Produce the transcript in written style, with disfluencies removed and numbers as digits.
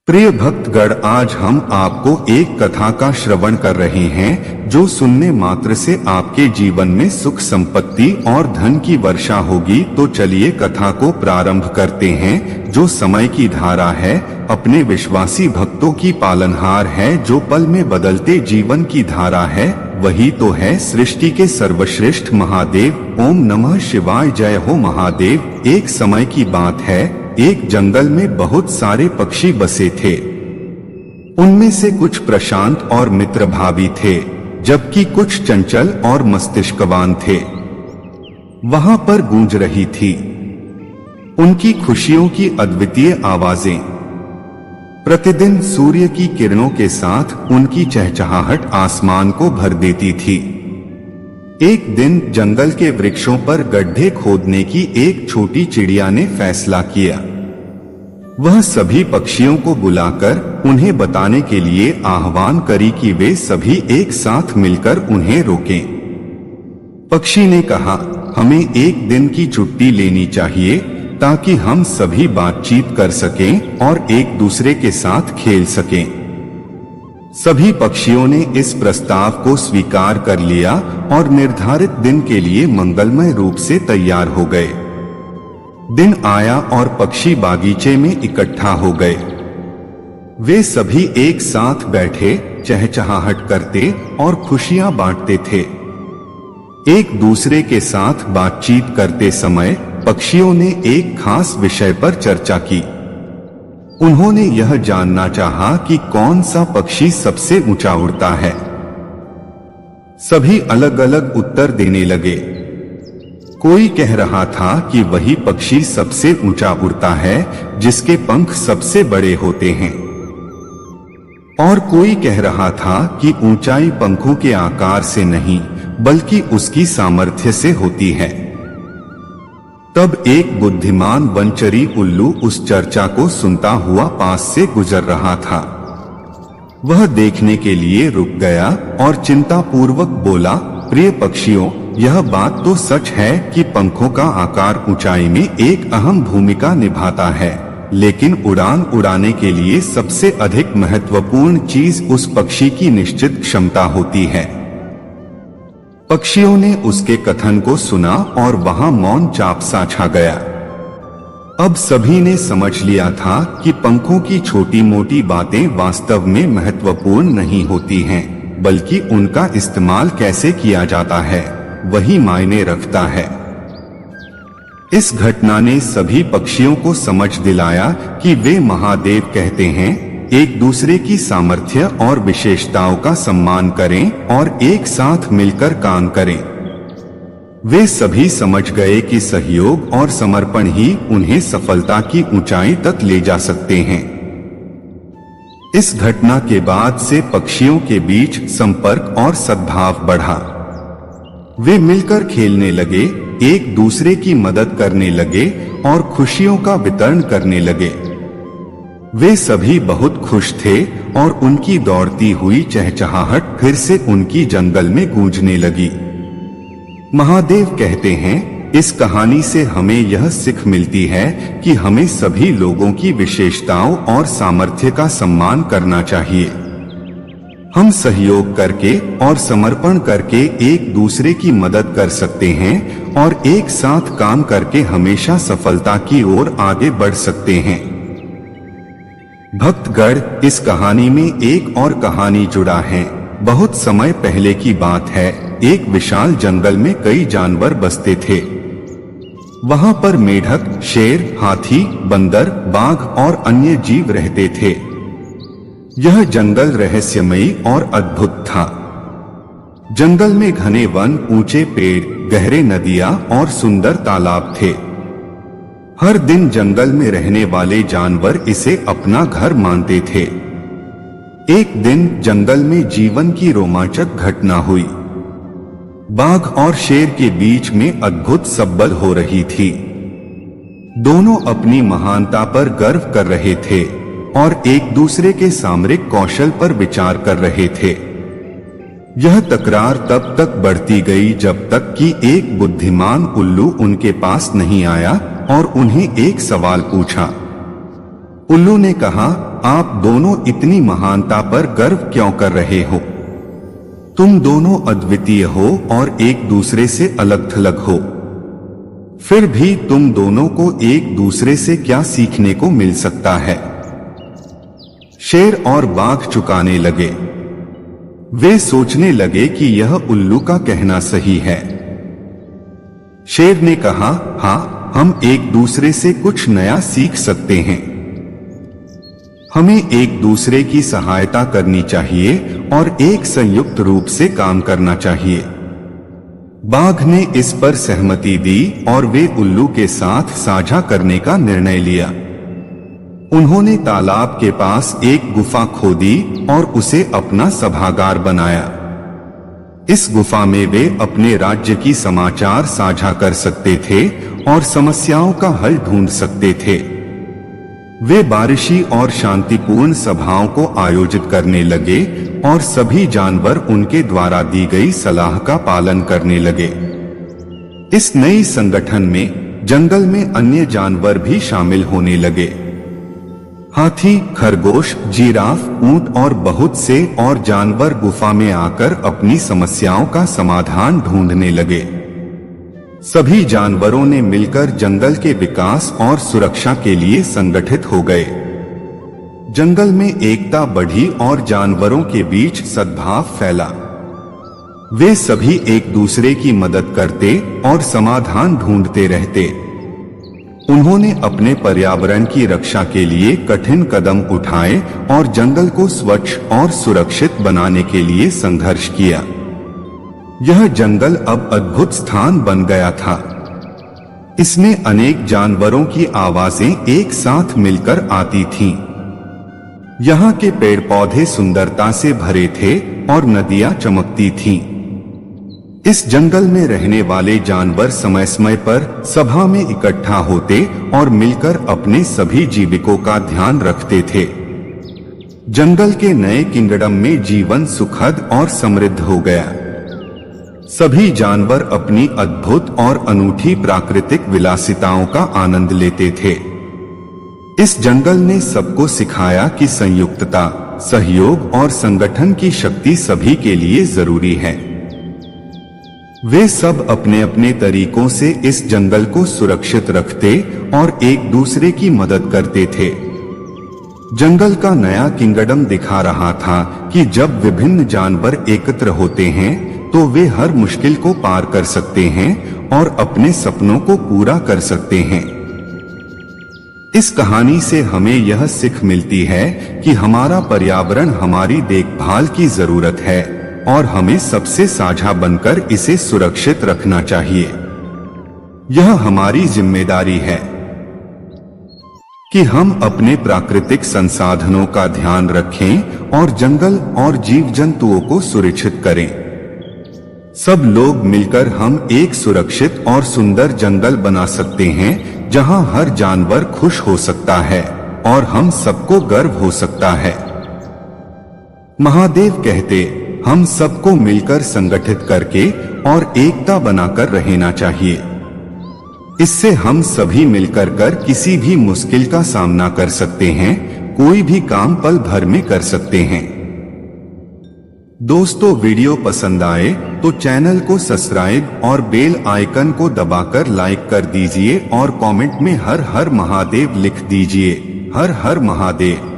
प्रिय भक्तगण, आज हम आपको एक कथा का श्रवण कर रहे हैं जो सुनने मात्र से आपके जीवन में सुख संपत्ति और धन की वर्षा होगी। तो चलिए कथा को प्रारंभ करते हैं। जो समय की धारा है, अपने विश्वासी भक्तों की पालनहार है, जो पल में बदलते जीवन की धारा है, वही तो है सृष्टि के सर्वश्रेष्ठ महादेव। ओम नमः शिवाय, जय हो महादेव। एक समय की बात है, एक जंगल में बहुत सारे पक्षी बसे थे। उनमें से कुछ प्रशांत और मित्रभावी थे, जबकि कुछ चंचल और मस्तिष्कवान थे। वहां पर गूंज रही थी उनकी खुशियों की अद्वितीय आवाजें। प्रतिदिन सूर्य की किरणों के साथ उनकी चहचहाहट आसमान को भर देती थी। एक दिन जंगल के वृक्षों पर गड्ढे खोदने की एक छोटी चिड़िया ने फैसला किया। वह सभी पक्षियों को बुलाकर उन्हें बताने के लिए आह्वान करी कि वे सभी एक साथ मिलकर उन्हें रोकें। पक्षी ने कहा, हमें एक दिन की छुट्टी लेनी चाहिए ताकि हम सभी बातचीत कर सकें और एक दूसरे के साथ खेल सकें। सभी पक्षियों ने इस प्रस्ताव को स्वीकार कर लिया और निर्धारित दिन के लिए मंगलमय रूप से तैयार हो गए। दिन आया और पक्षी बागीचे में इकट्ठा हो गए। वे सभी एक साथ बैठे, चहचहाहट करते और खुशियां बांटते थे। एक दूसरे के साथ बातचीत करते समय पक्षियों ने एक खास विषय पर चर्चा की। उन्होंने यह जानना चाहा कि कौन सा पक्षी सबसे ऊंचा उड़ता है। सभी अलग अलग उत्तर देने लगे। कोई कह रहा था कि वही पक्षी सबसे ऊंचा उड़ता है जिसके पंख सबसे बड़े होते हैं, और कोई कह रहा था कि ऊंचाई पंखों के आकार से नहीं बल्कि उसकी सामर्थ्य से होती है। तब एक बुद्धिमान वनचरी उल्लू उस चर्चा को सुनता हुआ पास से गुजर रहा था। वह देखने के लिए रुक गया और चिंतापूर्वक बोला, प्रिय पक्षियों, यह बात तो सच है कि पंखों का आकार ऊंचाई में एक अहम भूमिका निभाता है, लेकिन उड़ान उड़ाने के लिए सबसे अधिक महत्वपूर्ण चीज उस पक्षी की निश्चित क्षमता होती है। पक्षियों ने उसके कथन को सुना और वहां मौन चाप सा छा गया। अब सभी ने समझ लिया था कि पंखों की छोटी मोटी बातें वास्तव में महत्वपूर्ण नहीं होती हैं, बल्कि उनका इस्तेमाल कैसे किया जाता है वही मायने रखता है। इस घटना ने सभी पक्षियों को समझ दिलाया कि वे महादेव कहते हैं, एक दूसरे की सामर्थ्य और विशेषताओं का सम्मान करें और एक साथ मिलकर काम करें। वे सभी समझ गए कि सहयोग और समर्पण ही उन्हें सफलता की ऊंचाई तक ले जा सकते हैं। इस घटना के बाद से पक्षियों के बीच संपर्क और सद्भाव बढ़ा। वे मिलकर खेलने लगे, एक दूसरे की मदद करने लगे और खुशियों का वितरण करने लगे। वे सभी बहुत खुश थे और उनकी दौड़ती हुई चहचहाहट फिर से उनकी जंगल में गूंजने लगी। महादेव कहते हैं, इस कहानी से हमें यह सीख मिलती है कि हमें सभी लोगों की विशेषताओं और सामर्थ्य का सम्मान करना चाहिए। हम सहयोग करके और समर्पण करके एक दूसरे की मदद कर सकते हैं और एक साथ काम करके हमेशा सफलता की ओर आगे बढ़ सकते हैं। भक्तगण, इस कहानी में एक और कहानी जुड़ा है। बहुत समय पहले की बात है, एक विशाल जंगल में कई जानवर बसते थे। वहां पर मेढक, शेर, हाथी, बंदर, बाघ और अन्य जीव रहते थे। यह जंगल रहस्यमयी और अद्भुत था। जंगल में घने वन, ऊंचे पेड़, गहरे नदियां और सुंदर तालाब थे। हर दिन जंगल में रहने वाले जानवर इसे अपना घर मानते थे। एक दिन जंगल में जीवन की रोमांचक घटना हुई। बाघ और शेर के बीच में अद्भुत सब्बल हो रही थी। दोनों अपनी महानता पर गर्व कर रहे थे और एक दूसरे के सामरिक कौशल पर विचार कर रहे थे। यह तकरार तब तक बढ़ती गई जब तक कि एक बुद्धिमान उल्लू उनके पास नहीं आया और उन्हें एक सवाल पूछा। उल्लू ने कहा, आप दोनों इतनी महानता पर गर्व क्यों कर रहे हो? तुम दोनों अद्वितीय हो और एक दूसरे से अलग थलग हो। फिर भी तुम दोनों को एक दूसरे से क्या सीखने को मिल सकता है? शेर और बाघ चुकाने लगे। वे सोचने लगे कि यह उल्लू का कहना सही है। शेर ने कहा, हाँ, हम एक दूसरे से कुछ नया सीख सकते हैं। हमें एक दूसरे की सहायता करनी चाहिए और एक संयुक्त रूप से काम करना चाहिए। बाघ ने इस पर सहमति दी और वे उल्लू के साथ साझा करने का निर्णय लिया। उन्होंने तालाब के पास एक गुफा खोदी और उसे अपना सभागार बनाया। इस गुफा में वे अपने राज्य की समाचार साझा कर सकते थे और समस्याओं का हल ढूंढ सकते थे। वे बारिशी और शांतिपूर्ण सभाओं को आयोजित करने लगे और सभी जानवर उनके द्वारा दी गई सलाह का पालन करने लगे। इस नई संगठन में जंगल में अन्य जानवर भी शामिल होने लगे। हाथी, खरगोश, जिराफ, ऊंट और बहुत से और जानवर गुफा में आकर अपनी समस्याओं का समाधान ढूंढने लगे। सभी जानवरों ने मिलकर जंगल के विकास और सुरक्षा के लिए संगठित हो गए। जंगल में एकता बढ़ी और जानवरों के बीच सद्भाव फैला। वे सभी एक दूसरे की मदद करते और समाधान ढूंढते रहते। उन्होंने अपने पर्यावरण की रक्षा के लिए कठिन कदम उठाए और जंगल को स्वच्छ और सुरक्षित बनाने के लिए संघर्ष किया। यह जंगल अब अद्भुत स्थान बन गया था। इसमें अनेक जानवरों की आवाजें एक साथ मिलकर आती थीं। यहाँ के पेड़ पौधे सुंदरता से भरे थे और नदियां चमकती थीं। इस जंगल में रहने वाले जानवर समय समय पर सभा में इकट्ठा होते और मिलकर अपने सभी जीविकों का ध्यान रखते थे। जंगल के नए किंगडम में जीवन सुखद और समृद्ध हो गया। सभी जानवर अपनी अद्भुत और अनूठी प्राकृतिक विलासिताओं का आनंद लेते थे। इस जंगल ने सबको सिखाया कि संयुक्तता, सहयोग और संगठन की शक्ति सभी के लिए जरूरी है। वे सब अपने अपने तरीकों से इस जंगल को सुरक्षित रखते और एक दूसरे की मदद करते थे। जंगल का नया किंगडम दिखा रहा था कि जब विभिन्न जानवर एकत्र होते हैं तो वे हर मुश्किल को पार कर सकते हैं और अपने सपनों को पूरा कर सकते हैं। इस कहानी से हमें यह सीख मिलती है कि हमारा पर्यावरण हमारी देखभाल की जरूरत है और हमें सबसे साझा बनकर इसे सुरक्षित रखना चाहिए। यह हमारी जिम्मेदारी है कि हम अपने प्राकृतिक संसाधनों का ध्यान रखें और जंगल और जीव जंतुओं को सुरक्षित करें। सब लोग मिलकर हम एक सुरक्षित और सुंदर जंगल बना सकते हैं जहां हर जानवर खुश हो सकता है और हम सबको गर्व हो सकता है। महादेव कहते, हम सबको मिलकर संगठित करके और एकता बनाकर रहना चाहिए। इससे हम सभी मिलकर किसी भी मुश्किल का सामना कर सकते हैं, कोई भी काम पल भर में कर सकते हैं। दोस्तों, वीडियो पसंद आए तो चैनल को सब्सक्राइब और बेल आइकन को दबाकर लाइक कर दीजिए और कमेंट में हर हर महादेव लिख दीजिए। हर हर महादेव।